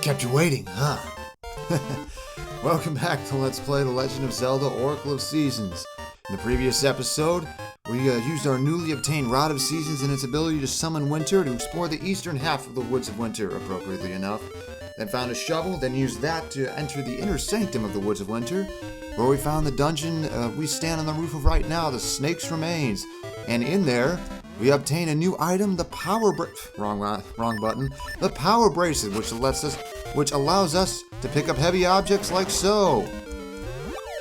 Kept you waiting, huh? Welcome back to Let's Play The Legend of Zelda Oracle of Seasons. In the previous episode, we used our newly obtained Rod of Seasons and its ability to summon winter to explore the eastern half of the Woods of Winter, appropriately enough. Then found a shovel, then used that to enter the inner sanctum of the Woods of Winter, where we found the dungeon we stand on the roof of right now, the Snake's Remains. And in there, we obtain a new item, the Power wrong button. The Power Bracelet, which allows us to pick up heavy objects like so.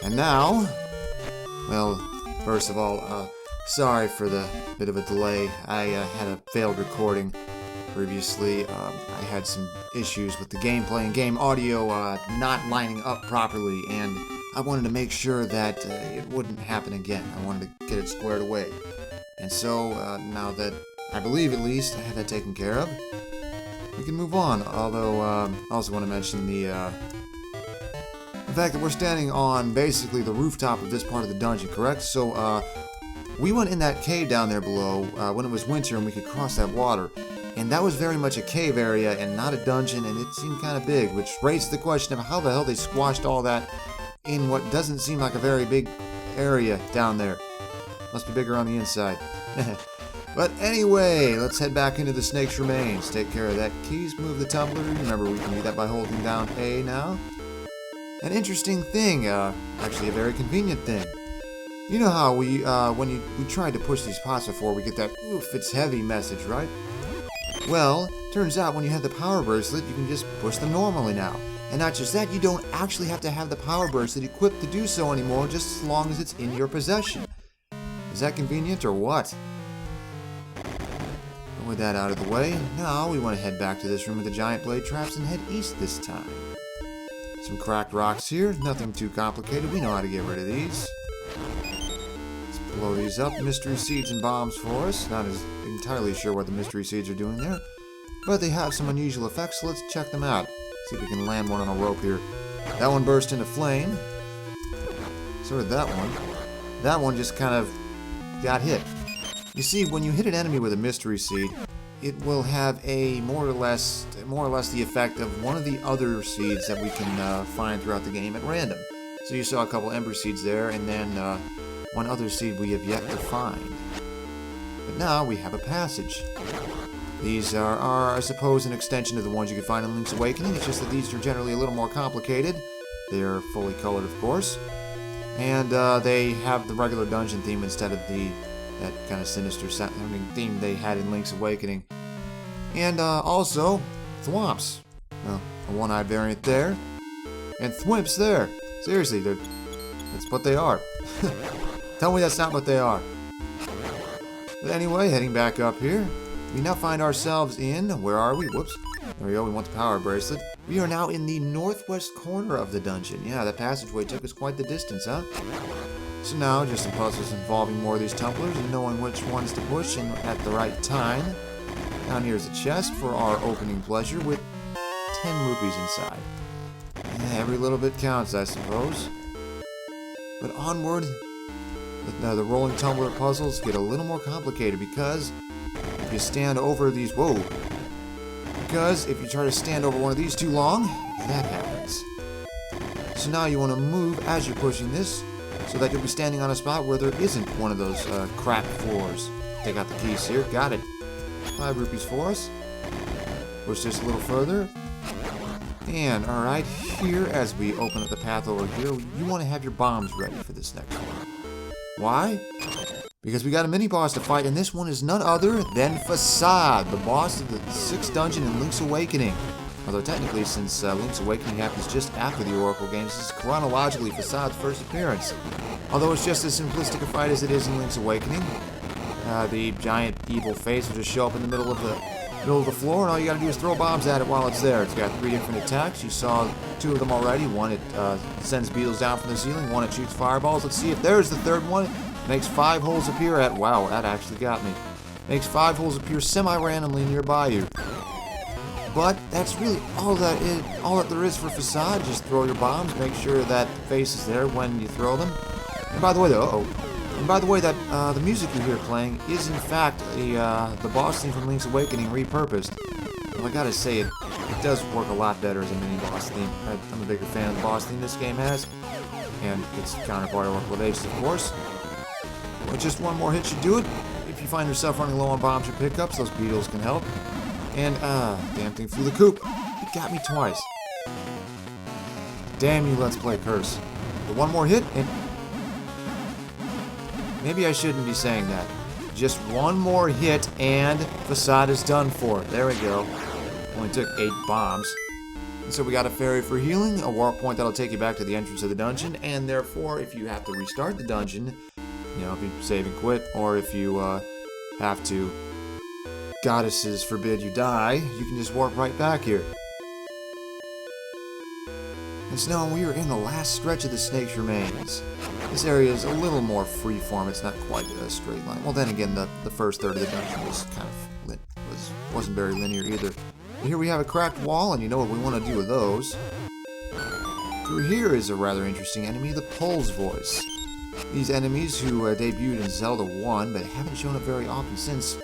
And now, well, first of all, sorry for the bit of a delay. I had a failed recording previously. I had some issues with the gameplay and game audio not lining up properly, and I wanted to make sure that it wouldn't happen again. I wanted to get it squared away. And so, now that I believe at least I have that taken care of, we can move on. Although, I also want to mention the fact that we're standing on basically the rooftop of this part of the dungeon, correct? So, we went in that cave down there below when it was winter and we could cross that water. And that was very much a cave area and not a dungeon, and it seemed kind of big, which raised the question of how the hell they squashed all that in what doesn't seem like a very big area down there. Must be bigger on the inside. But anyway, let's head back into the Snake's Remains. Take care of that. Keys, move the tumbler. Remember, we can do that by holding down A now. An interesting thing, actually a very convenient thing. You know how we tried to push these pots before, we get that, oof, it's heavy message, right? Well, turns out when you have the Power Bracelet, you can just push them normally now. And not just that, you don't actually have to have the Power Bracelet equipped to do so anymore, just as long as it's in your possession. Is that convenient or what? With that out of the way, now we want to head back to this room with the giant blade traps and head east this time. Some cracked rocks here, nothing too complicated, we know how to get rid of these. Let's blow these up, mystery seeds and bombs for us. Not as entirely sure what the mystery seeds are doing there, but they have some unusual effects, so let's check them out. See if we can land one on a rope here. That one burst into flame. So did that one. That one just kind of got hit. You see, when you hit an enemy with a mystery seed, it will have a more or less the effect of one of the other seeds that we can find throughout the game at random. So you saw a couple ember seeds there, and then one other seed we have yet to find. But now we have a passage. These are, I suppose, an extension of the ones you can find in Link's Awakening. It's just that these are generally a little more complicated. They're fully colored, of course. And they have the regular dungeon theme instead of that kind of sinister sounding theme they had in Link's Awakening. And also, thwomps. Well, a one-eyed variant there. And thwimps there. Seriously, that's what they are. Tell me that's not what they are. But anyway, heading back up here, we now find ourselves in, where are we? Whoops. There we go, we want the Power Bracelet. We are now in the northwest corner of the dungeon. Yeah, that passageway took us quite the distance, huh? So now, just some puzzles involving more of these tumblers and knowing which ones to push and at the right time. Down here is a chest for our opening pleasure with 10 rupees inside. Every little bit counts, I suppose. But onward, the rolling tumbler puzzles get a little more complicated because if you stand over these... Whoa! Because if you try to stand over one of these too long, that happens. So now you want to move as you're pushing this, so that you'll be standing on a spot where there isn't one of those cracked floors. Take out the keys here. Got it. 5 rupees for us. Push this a little further. And, alright, here as we open up the path over here, you want to have your bombs ready for this next one. Why? Because we got a mini-boss to fight, and this one is none other than Facade, the boss of the 6th dungeon in Link's Awakening. Although technically, since Link's Awakening happens just after the Oracle games, this is chronologically Facade's first appearance. Although it's just as simplistic a fight as it is in Link's Awakening. The giant evil face will just show up in the middle of the floor, and all you gotta do is throw bombs at it while it's there. It's got 3 different attacks. You saw 2 of them already. One, it sends beetles down from the ceiling. One, it shoots fireballs. Let's see if there's the third one. Makes 5 holes appear at... Wow, that actually got me. Makes 5 holes appear semi-randomly nearby you. But that's really all that there is for Facade. Just throw your bombs, make sure that the face is there when you throw them. And by the way, that the music you hear playing is in fact the boss theme from Link's Awakening repurposed. Well, I gotta say, it it does work a lot better as a mini-boss theme. I'm a bigger fan of the boss theme this game has, and its counterpart Oracle of Ages, of course. With just one more hit should do it. If you find yourself running low on bombs or pickups, those beetles can help. And, damn thing flew the coop. It got me twice. Damn you, Let's Play Curse. But one more hit, and... maybe I shouldn't be saying that. Just one more hit, and Facade is done for. There we go. Only took 8 bombs. And so we got a fairy for healing, a warp point that'll take you back to the entrance of the dungeon, and therefore, if you have to restart the dungeon, you know, if you save and quit, or if you have to, goddesses forbid you die, you can just warp right back here. And so now we are in the last stretch of the Snake's Remains. This area is a little more freeform. It's not quite a straight line. Well, then again, the first third of the dungeon was kind of wasn't very linear either. But here we have a cracked wall, and you know what we want to do with those. Through here is a rather interesting enemy, the Pulse Voice. These enemies who debuted in Zelda 1, but haven't shown up very often since,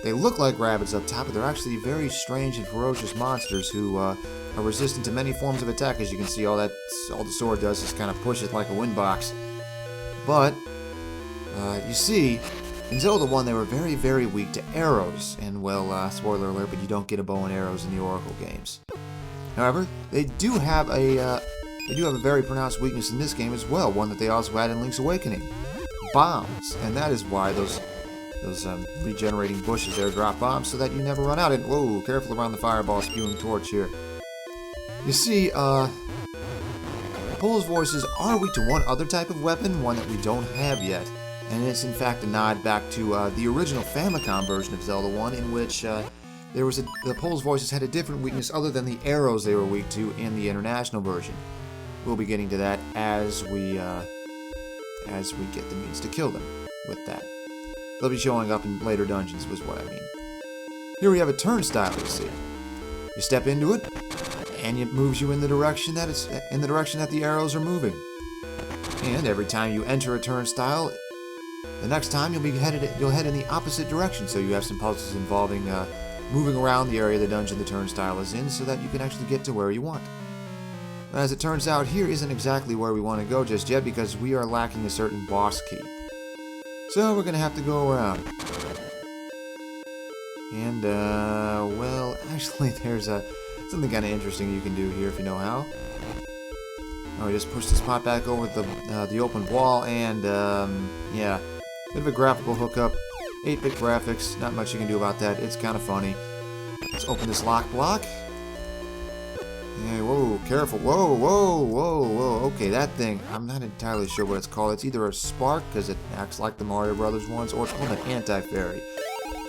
they look like rabbits up top, but they're actually very strange and ferocious monsters who are resistant to many forms of attack. As you can see, all the sword does is kind of push it like a wind box. But, you see, in Zelda 1 they were very, very weak to arrows. And, well, spoiler alert, but you don't get a bow and arrows in the Oracle games. However, they do have a very pronounced weakness in this game as well, one that they also had in Link's Awakening. Bombs. And that is why those regenerating bushes there drop bombs, so that you never run out. And, whoa, careful around the fireball spewing torch here. You see, Pulse Voices are weak to one other type of weapon, one that we don't have yet. And it's in fact a nod back to the original Famicom version of Zelda 1, in which the Pulse Voices had a different weakness other than the arrows they were weak to in the international version. We'll be getting to that as we get the means to kill them with that. They'll be showing up in later dungeons, was what I mean. Here we have a turnstile, you see. You step into it, and it moves you in the direction that the arrows are moving. And every time you enter a turnstile, the next time you'll head in the opposite direction. So you have some puzzles involving moving around the area of the dungeon the turnstile is in, so that you can actually get to where you want. But as it turns out, here isn't exactly where we want to go just yet, because we are lacking a certain boss key. So we're going to have to go around. And, well, actually there's something kind of interesting you can do here if you know how. Oh, we just push this pot back over the open wall, and, yeah, bit of a graphical hookup. 8-bit graphics, not much you can do about that. It's kind of funny. Let's open this lock block. Yeah, whoa, careful. Whoa, whoa, whoa, whoa. Okay, that thing, I'm not entirely sure what it's called. It's either a spark, because it acts like the Mario Brothers ones, or it's called an anti-fairy.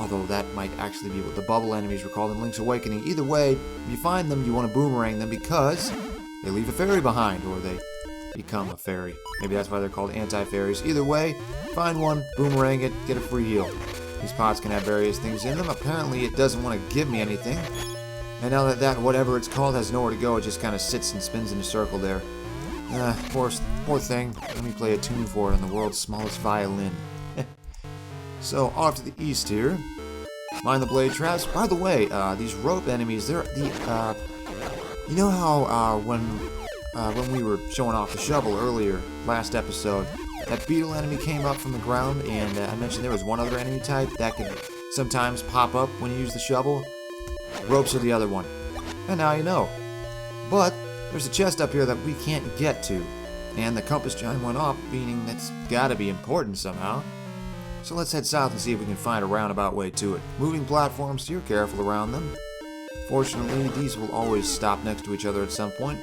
Although that might actually be what the bubble enemies were called in Link's Awakening. Either way, if you find them, you want to boomerang them, because they leave a fairy behind, or they become a fairy. Maybe that's why they're called anti-fairies. Either way, find one, boomerang it, get a free heal. These pots can have various things in them. Apparently it doesn't want to give me anything. And now that whatever it's called has nowhere to go, it just kind of sits and spins in a circle there. Poor thing. Let me play a tune for it on the world's smallest violin. So, off to the east here. Mind the blade traps. By the way, these rope enemies, they're the, you know how, when we were showing off the shovel earlier, last episode, that beetle enemy came up from the ground, and I mentioned there was one other enemy type that could sometimes pop up when you use the shovel? Ropes are the other one. And now you know. But there's a chest up here that we can't get to, and the compass chime went off, meaning that's gotta be important somehow. So let's head south and see if we can find a roundabout way to it. Moving platforms, steer careful around them. Fortunately, these will always stop next to each other at some point.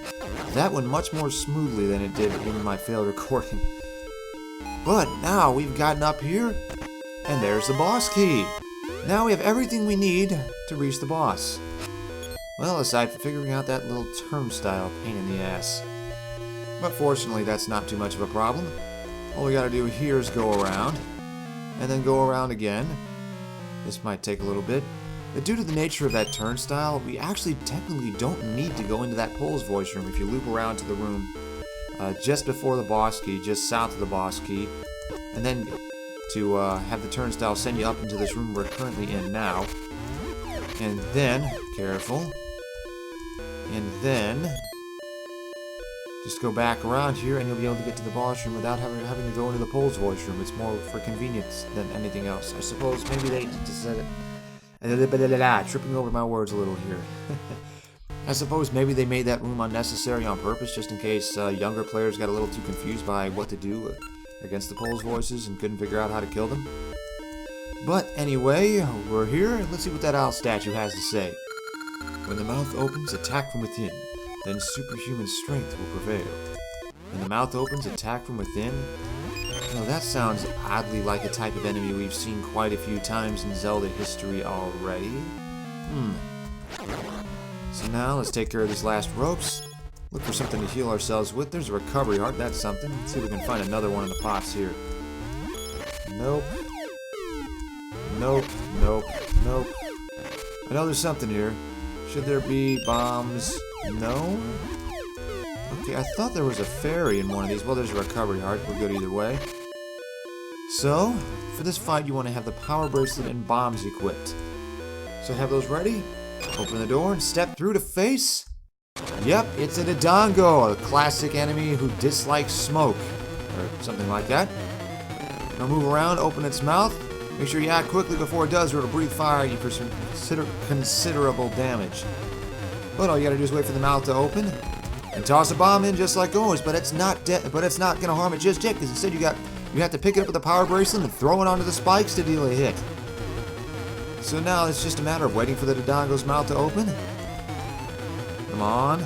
That went much more smoothly than it did in my failed recording. But now we've gotten up here, and there's the boss key. Now we have everything we need to reach the boss. Well, aside from figuring out that little turnstile pain in the ass. But fortunately, that's not too much of a problem. All we gotta do here is go around, and then go around again. This might take a little bit. But due to the nature of that turnstile, we actually technically don't need to go into that Pulse Voice room if you loop around to the room just before the boss key, just south of the boss key, and then to have the turnstile send you up into this room we're currently in now. And then, careful, And then just go back around here and you'll be able to get to the boss room without having to go into the Pole's voice room. It's more for convenience than anything else. I suppose maybe they just said it. Tripping over my words a little here. I suppose maybe they made that room unnecessary on purpose just in case younger players got a little too confused by what to do against the Pole's voices and couldn't figure out how to kill them. But anyway, we're here. Let's see what that owl statue has to say. When the mouth opens, attack from within. Then superhuman strength will prevail. When the mouth opens, attack from within. Now that sounds oddly like a type of enemy we've seen quite a few times in Zelda history already. So now let's take care of these last ropes. Look for something to heal ourselves with. There's a recovery heart, that's something. Let's see if we can find another one in the pots here. Nope. Nope, nope, nope. I know there's something here. Should there be bombs? No? Okay, I thought there was a fairy in one of these. Well, there's a recovery heart. We're good either way. So, for this fight, you want to have the power bracelet and bombs equipped. So have those ready. Open the door and step through to face. Yep, it's a Dodongo, a classic enemy who dislikes smoke. Or something like that. Now move around, open its mouth. Make sure you act quickly before it does or it'll breathe fire at you for some considerable damage. But all you gotta do is wait for the mouth to open and toss a bomb in just like always, but it's not gonna harm it just yet, because instead you have to pick it up with the power bracelet and throw it onto the spikes to deal a hit. So now it's just a matter of waiting for the Dodongo's mouth to open. Come on.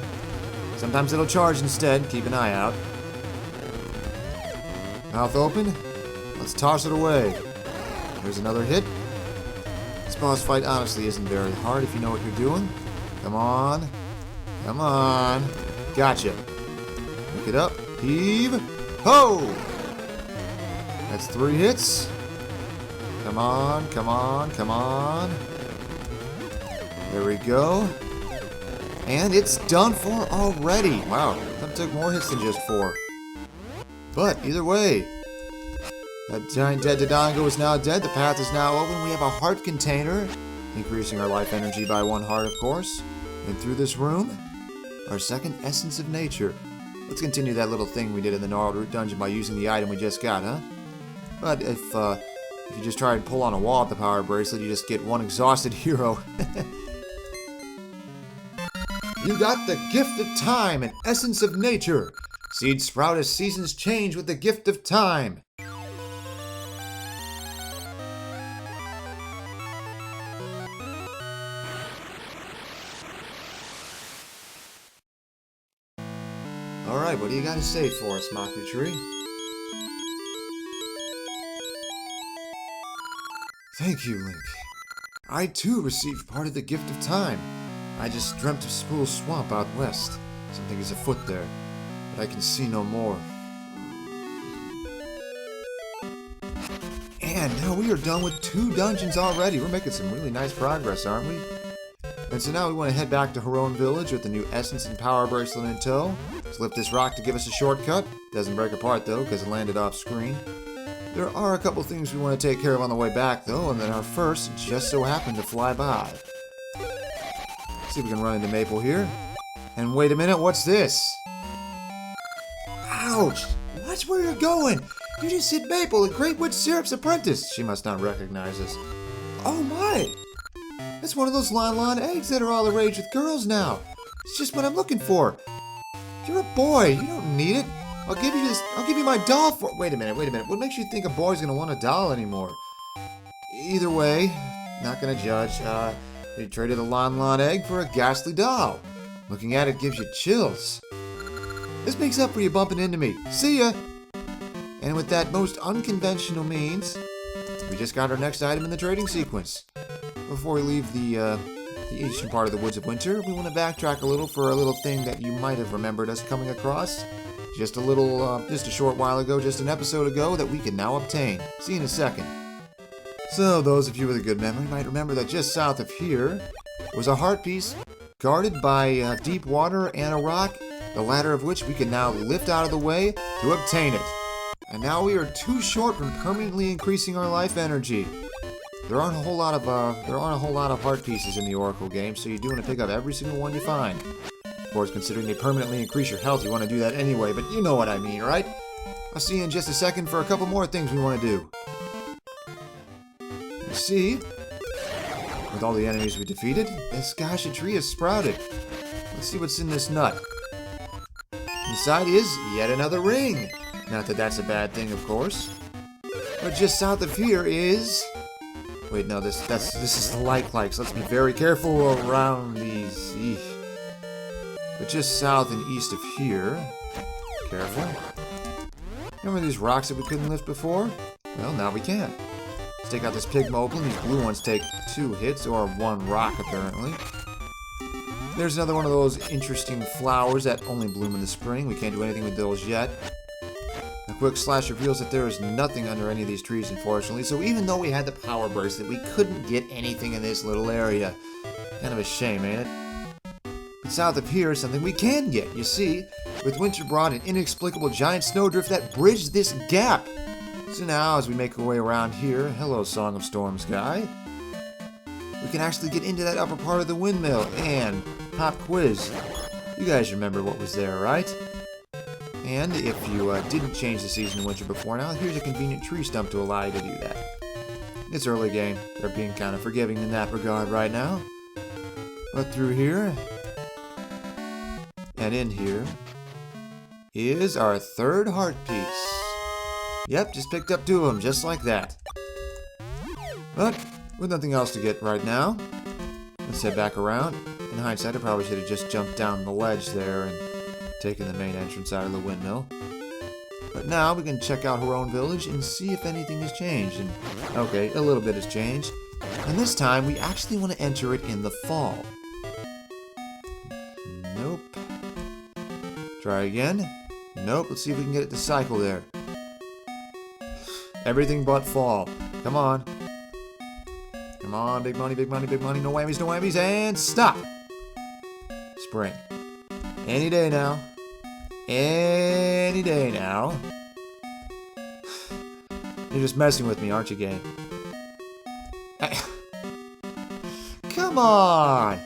Sometimes it'll charge instead, keep an eye out. Mouth open. Let's toss it away. There's another hit. This boss fight honestly isn't very hard if you know what you're doing. Come on. Come on. Gotcha. Pick it up. Heave. Ho! That's 3 hits. Come on, come on, come on. There we go. And it's done for already. Wow, that took more hits than just 4. But either way, that giant dead Dodongo is now dead. The path is now open. We have a heart container, increasing our life energy by 1 heart, of course. And through this room, our second essence of nature. Let's continue that little thing we did in the Gnarled Root Dungeon by using the item we just got, huh? But if you just try and pull on a wall with the power bracelet, you just get one exhausted hero. You got the gift of time and essence of nature. Seeds sprout as seasons change with the gift of time. Alright, what do you got to say for us, Maku Tree? Thank you, Link. I too received part of the gift of time. I just dreamt of Spool Swamp out west. Something is afoot there, but I can see no more. And now we are done with 2 dungeons already. We're making some really nice progress, aren't we? And so now we want to head back to Haron Village with the new Essence and Power Bracelet in tow. Let's lift this rock to give us a shortcut. Doesn't break apart though, because it landed off screen. There are a couple things we want to take care of on the way back though, and then our first just so happened to fly by. Let's see if we can run into Maple here. And wait a minute, what's this? Ouch! Watch where you're going! You just hit Maple, the Great Witch Syrup's apprentice! She must not recognize us. Oh my! That's one of those Lon eggs that are all the rage with girls now. It's just what I'm looking for. You're a boy. You don't need it. I'll give you my doll for... Wait a minute. What makes you think a boy's gonna want a doll anymore? Either way, not gonna judge. You traded a Lon egg for a ghastly doll. Looking at it gives you chills. This makes up for you bumping into me. See ya! And with that most unconventional means, we just got our next item in the trading sequence. Before we leave the eastern part of the Woods of Winter, we want to backtrack a little for a little thing that you might have remembered us coming across. Just a short while ago, just an episode ago, that we can now obtain. See you in a second. So, those of you with a good memory might remember that just south of here was a heart piece guarded by deep water and a rock, the latter of which we can now lift out of the way to obtain it. And now we are too short from permanently increasing our life energy. There aren't a whole lot of heart pieces in the Oracle game, so you do want to pick up every single one you find. Of course, considering they permanently increase your health, you want to do that anyway, but you know what I mean, right? I'll see you in just a second for a couple more things we want to do. You see, with all the enemies we defeated, this Gasha tree has sprouted. Let's see what's in this nut. Inside is yet another ring. Not that that's a bad thing, of course. But just south of here is... Wait, no, this is the like. So let's be very careful around these. Eesh. But just south and east of here. Careful. Remember these rocks that we couldn't lift before? Well, now we can. Let's take out this pig moblin. These blue ones take 2 hits, or 1 rock, apparently. There's another one of those interesting flowers that only bloom in the spring. We can't do anything with those yet. A quick slash reveals that there is nothing under any of these trees, unfortunately. So even though we had the power bracelet, we couldn't get anything in this little area. Kind of a shame, ain't it? But south of here is something we can get, you see. With winter brought an inexplicable giant snowdrift that bridged this gap. So now, as we make our way around here, hello, Song of Storms guy, we can actually get into that upper part of the windmill and pop quiz. You guys remember what was there, right? And if you didn't change the season to winter before now, here's a convenient tree stump to allow you to do that. It's early game. They're being kind of forgiving in that regard right now. But through here, and in here, is our 3rd heart piece. Yep, just picked up 2 of them, just like that. But with nothing else to get right now, let's head back around. In hindsight, I probably should have just jumped down the ledge there and taken the main entrance out of the windmill. But now we can check out her own village and see if anything has changed. And okay, a little bit has changed. And this time, we actually want to enter it in the fall. Nope. Try again. Nope, let's see if we can get it to cycle there. Everything but fall. Come on. Come on, big money, big money, big money. No whammies, no whammies, and stop. Spring. Any day now. Any day now. You're just messing with me, aren't you, game? Come on!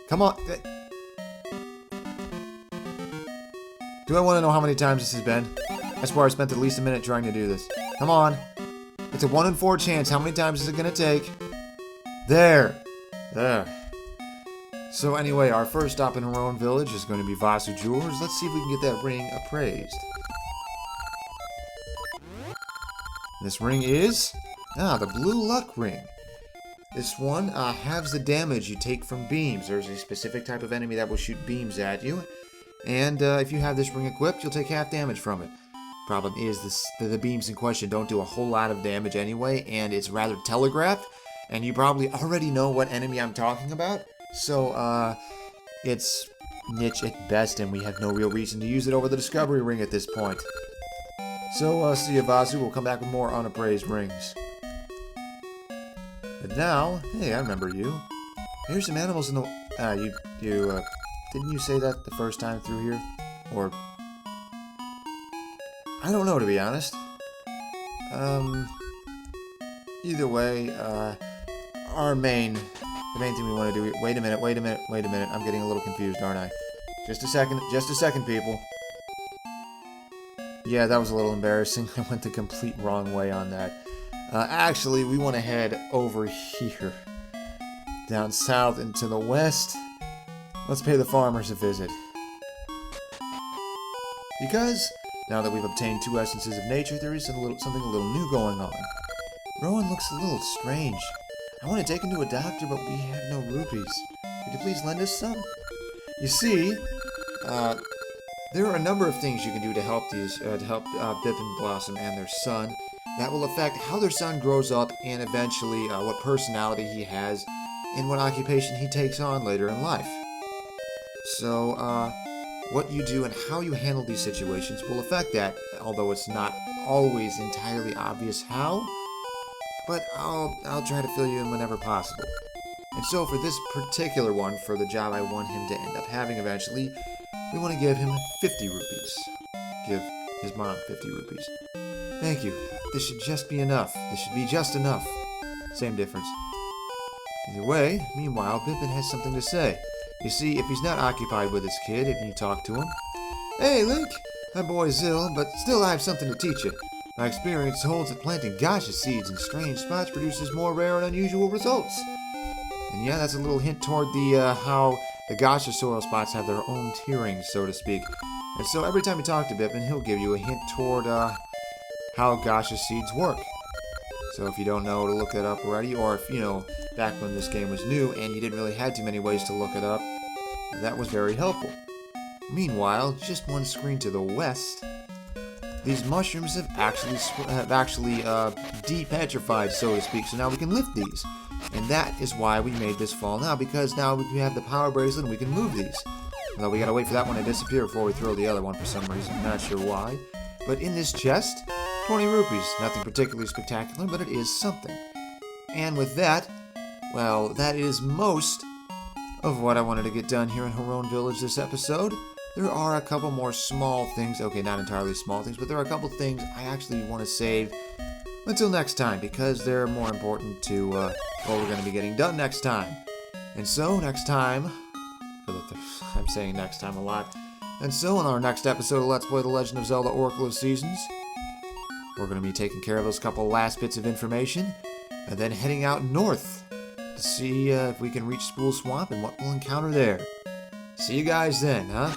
Come on. Do I want to know how many times this has been? I swear I spent at least a minute trying to do this. Come on. It's a 1 in 4 chance. How many times is it going to take? There. There. So anyway, our first stop in our own village is going to be Vasu Jewelers. Let's see if we can get that ring appraised. This ring is... the blue luck ring. This one halves the damage you take from beams. There's a specific type of enemy that will shoot beams at you. And if you have this ring equipped, you'll take half damage from it. Problem is, the beams in question don't do a whole lot of damage anyway, and it's rather telegraphed, and you probably already know what enemy I'm talking about. So, it's niche at best, and we have no real reason to use it over the Discovery Ring at this point. So, see you, Vasu. We'll come back with more unappraised rings. But now, hey, I remember you. Here's some animals in the... didn't you say that the first time through here? Or... I don't know, to be honest. Either way, the main thing we want to do... Wait a minute. I'm getting a little confused, aren't I? Just a second, people. Yeah, that was a little embarrassing. I went the complete wrong way on that. Actually, we want to head over here. Down south and to the west. Let's pay the farmers a visit. Because, now that we've obtained 2 essences of nature, there is something a little new going on. Rowan looks a little strange. I want to take him to a doctor, but we have no rupees. Could you please lend us some? You see, there are a number of things you can do to help Bip and Blossom and their son. That will affect how their son grows up and eventually what personality he has and what occupation he takes on later in life. So, what you do and how you handle these situations will affect that, although it's not always entirely obvious how. But I'll try to fill you in whenever possible. And so for this particular one, for the job I want him to end up having eventually, we want to give him 50 rupees. Give his mom 50 rupees. Thank you. This should just be enough. This should be just enough. Same difference. Either way, meanwhile, Pippin has something to say. You see, if he's not occupied with his kid, and you talk to him, "Hey, Link, my boy's ill, but still I have something to teach you. My experience holds that planting gacha seeds in strange spots produces more rare and unusual results." And yeah, that's a little hint toward the how the gacha soil spots have their own tiering, so to speak. And so every time you talk to Pippin, he'll give you a hint toward how gacha seeds work. So if you don't know to look it up already, or if, back when this game was new and you didn't really have too many ways to look it up, that was very helpful. Meanwhile, just one screen to the west, these mushrooms have actually depetrified, so to speak, so now we can lift these. And that is why we made this fall now, because now we have the power bracelet and we can move these. Although we gotta wait for that one to disappear before we throw the other one for some reason, I'm not sure why. But in this chest, 20 rupees. Nothing particularly spectacular, but it is something. And with that, well, that is most of what I wanted to get done here in Haron Village this episode. There are a couple more small things, okay, not entirely small things, but there are a couple things I actually want to save until next time, because they're more important to what we're going to be getting done next time. And so, next time, I'm saying next time a lot, and so in our next episode of Let's Play The Legend of Zelda Oracle of Seasons, we're going to be taking care of those couple last bits of information, and then heading out north to see if we can reach Spool Swamp and what we'll encounter there. See you guys then, huh?